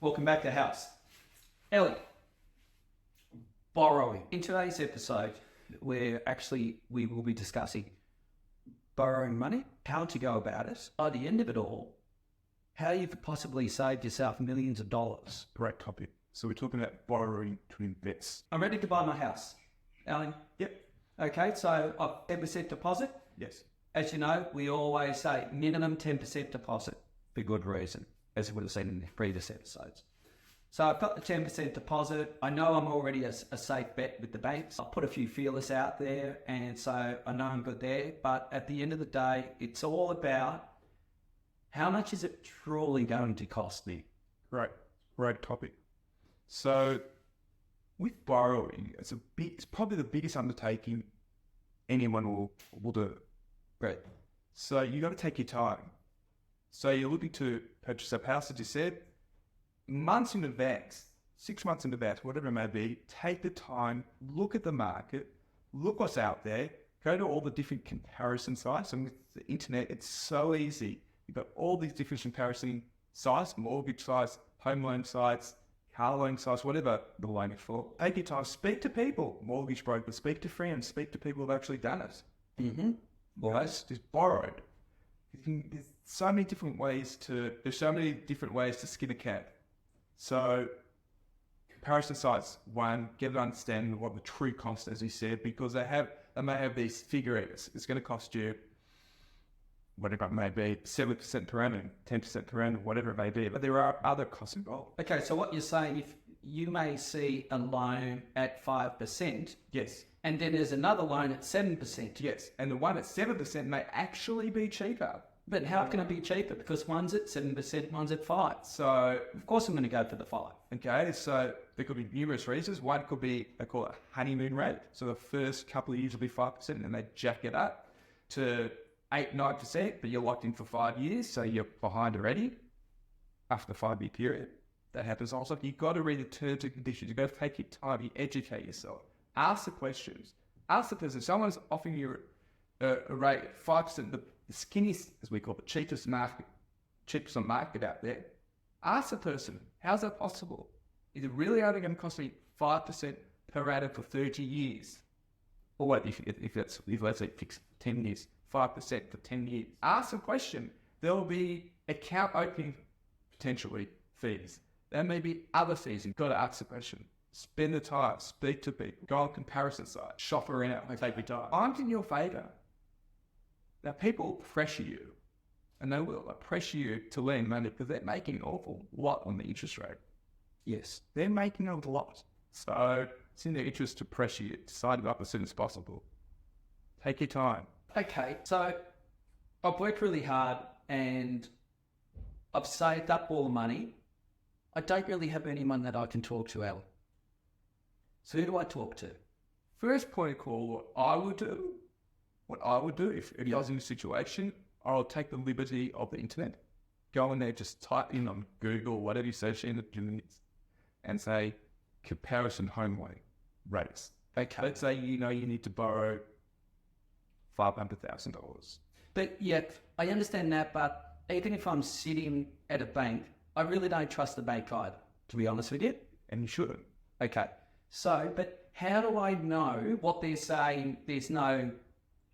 Welcome back to House. Ellie, borrowing. In today's episode, we will be discussing borrowing money, how to go about it. By the end of it all, how you've possibly saved yourself millions of dollars. Great topic. So we're talking about borrowing to invest. I'm ready to buy my house. Ellie? Yep. Okay, so I've 10% deposit. Yes. As you know, we always say minimum 10% deposit for good reason, as you would have seen in the previous episodes. So I've got the 10% deposit. I know I'm already a safe bet with the banks. I'll put a few feelers out there, and so I know I'm good there. But at the end of the day, it's all about how much is it truly going to cost me? Great topic. So with borrowing, it's probably the biggest undertaking anyone will do. Right. So you got to take your time. So you're looking to purchase a house, as you said, months in advance, 6 months in advance, whatever it may be. Take the time, look at the market, look what's out there, go to all the different comparison sites. And with the internet, it's so easy. You've got all these different comparison sites, mortgage sites, home loan sites, car loan sites, whatever the loan is for. Take your time, speak to people, mortgage brokers, speak to friends, speak to people who've actually done it. Mm-hmm. Well, it's just borrowed. There's so many different ways to skin a cat. So comparison sites, one, get an understanding of what the true cost, as you said, because they may have these figures. It's going to cost you whatever it may be, 7% per annum, 10% per annum, whatever it may be. But there are other costs involved. Okay, so what you're saying, if you may see a loan at 5%, Yes. and then there's another loan at 7%. Yes. And the one at 7% may actually be cheaper. But how can it be cheaper? Because one's at 7%, one's at 5%. So, Of course I'm going to go for the 5%. okay, so there could be numerous reasons. One could be, they call it a honeymoon rate. So the first couple of years will be 5%, and then they jack it up to 8-9%, but you're locked in for 5 years, so you're behind already after the 5-year period. That happens also. You've got to read the terms and conditions. You've got to take your time. You educate yourself. Ask the questions. Ask the person. Someone's offering you a rate of 5%, the skinniest, as we call it, cheapest on market out there. Ask the person, how's that possible? Is it really only going to cost me 5% per annum for 30 years? Or what, if let's say fixed 10 years, 5% for 10 years? Ask the question. There will be account opening, potentially, fees. There may be other fees. You've got to ask the question. Spend the time, speak to people, go on comparison sites, shop around, take your time. I'm in your favour. Now, people pressure you, and they will pressure you to lend money because they're making an awful lot on the interest rate. Yes. They're making a lot. So it's in their interest to pressure you to sign it up as soon as possible. Take your time. Okay, so I've worked really hard and I've saved up all the money. I don't really have anyone that I can talk to, Al. So who do I talk to? First point of call, what I would do if I was in a situation, I'll take the liberty of the internet. Go in there, just type in on Google, whatever you search in, and say comparison home loan rates. Okay. Let's say you need to borrow $500,000. But yeah, I understand that, but even if I'm sitting at a bank, I really don't trust the bank either, to be honest with you. And you shouldn't. Okay. So, but how do I know what they're saying? There's no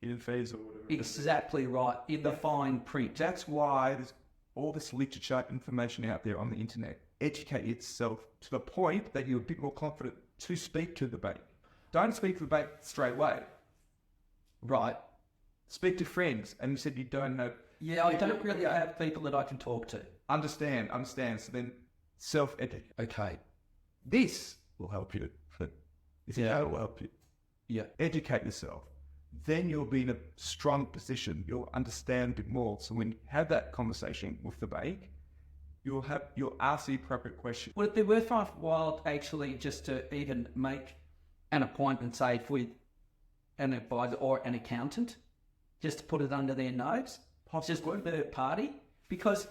Hidden fees or whatever. exactly right in the fine print. That's why there's all this literature information out there on the internet. Educate yourself to the point that you're a bit more confident to speak to the bank. Don't speak to the bank straight away. Right. Speak to friends. And you said you don't know. Yeah, I don't really have people that I can talk to. Understand. So then self-educate. Okay. This will help you. This will help you. Yeah. Educate yourself. Then you'll be in a strong position. You'll understand a bit more. So when you have that conversation with the bank, you'll ask the appropriate question. Would it be worthwhile actually just to even make an appointment, say, with an advisor or an accountant, just to put it under their nose? Just with the party? Because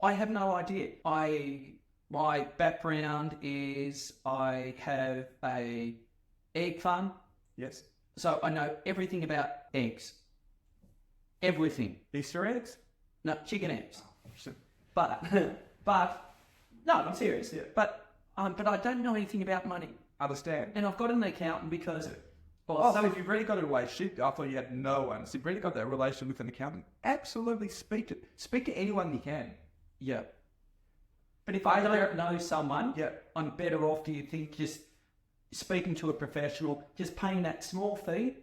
I have no idea. My background is I have a egg farm. Yes. So I know everything about eggs. Everything. Easter eggs? No, chicken eggs. Oh, But No, I'm serious. Yeah. But I don't know anything about money. Understand? And I've got an accountant because... Oh, so if you've really got a relationship, I thought you had no one. So you've really got that relationship with an accountant, absolutely speak to anyone you can. Yeah. But if I don't know someone, Yeah. I'm better off, do you think, just speaking to a professional, just paying that small fee?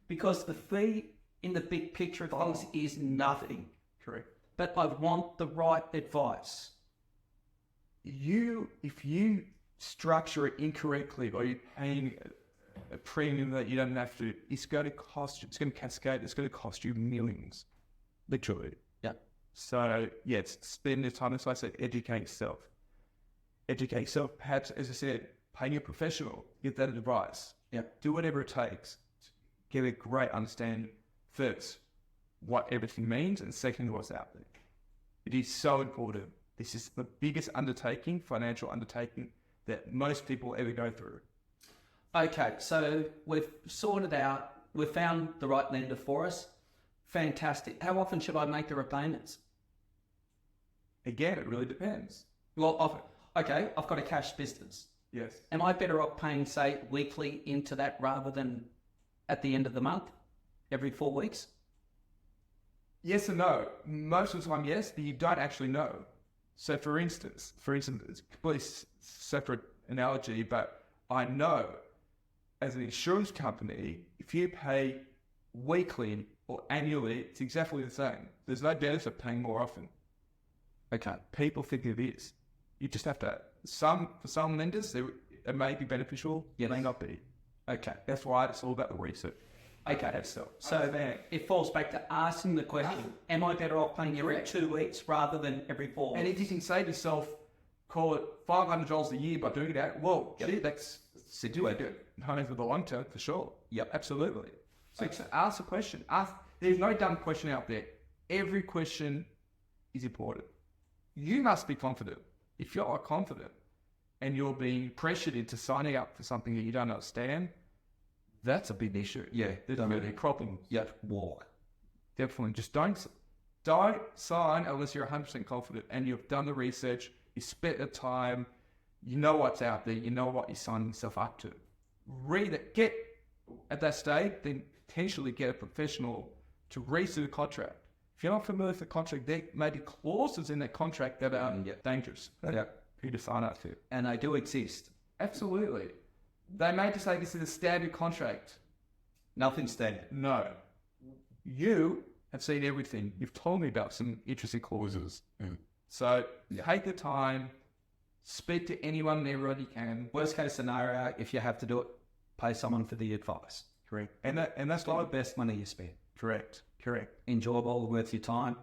Because the fee in the big picture of things is nothing. Correct. But I want the right advice. If you structure it incorrectly, or you're paying a premium that you don't have to, it's going to cost you, it's going to cascade, it's going to cost you millions. Literally. Yeah. So, yeah, spend the time, as I said, educate yourself. Educate yourself, perhaps, as I said, paying a professional, get that advice. Yeah. Do whatever it takes. Get a great understanding, first, what everything means, and second, what's out there. It is so important. This is the biggest undertaking, financial undertaking, that most people ever go through. Okay, so we've sorted out, we've found the right lender for us. Fantastic. How often should I make the repayments? Again, it really depends. Well, I've got a cash business. Yes. Am I better off paying, say, weekly into that rather than at the end of the month, every 4 weeks? Yes and no. Most of the time, yes, but you don't actually know. So, for instance, it's a completely separate analogy, but I know as an insurance company, if you pay weekly or annually, it's exactly the same. There's no benefit of paying more often. Okay. People think it is. You just have to. For some lenders, it may be beneficial. Yes. It may not be. Okay. That's why it's all about the research. Okay. So it falls back to asking the question, am I better off paying every 2 weeks rather than every 4 And weeks? if you can save yourself, call it $500 a year by doing it out, well, Yep. gee, that's do it. Home for the long term, for sure. Yep. Absolutely. So Okay. ask a question. There's no dumb question out there. Every question is important. You must be confident. If you're not confident and you're being pressured into signing up for something that you don't understand, that's a big issue. Yeah, There's really a problem. Yeah, walk. Definitely. Just don't sign unless you're 100% confident and you've done the research, you spent the time, you know what's out there, you know what you're signing yourself up to. Read it. Get, at that stage, then potentially get a professional to read through the contract. If you're not familiar with the contract, there may be clauses in that contract that are dangerous for you to sign up to. And they do exist. Absolutely. They may just say this is a standard contract. Nothing standard. No. You have seen everything. You've told me about some interesting clauses. So take the time, speak to anyone and everyone you can. Worst case scenario, if you have to do it, pay someone for the advice. Correct. And that's It's not the best money you spend. correct. Enjoyable, worth your time.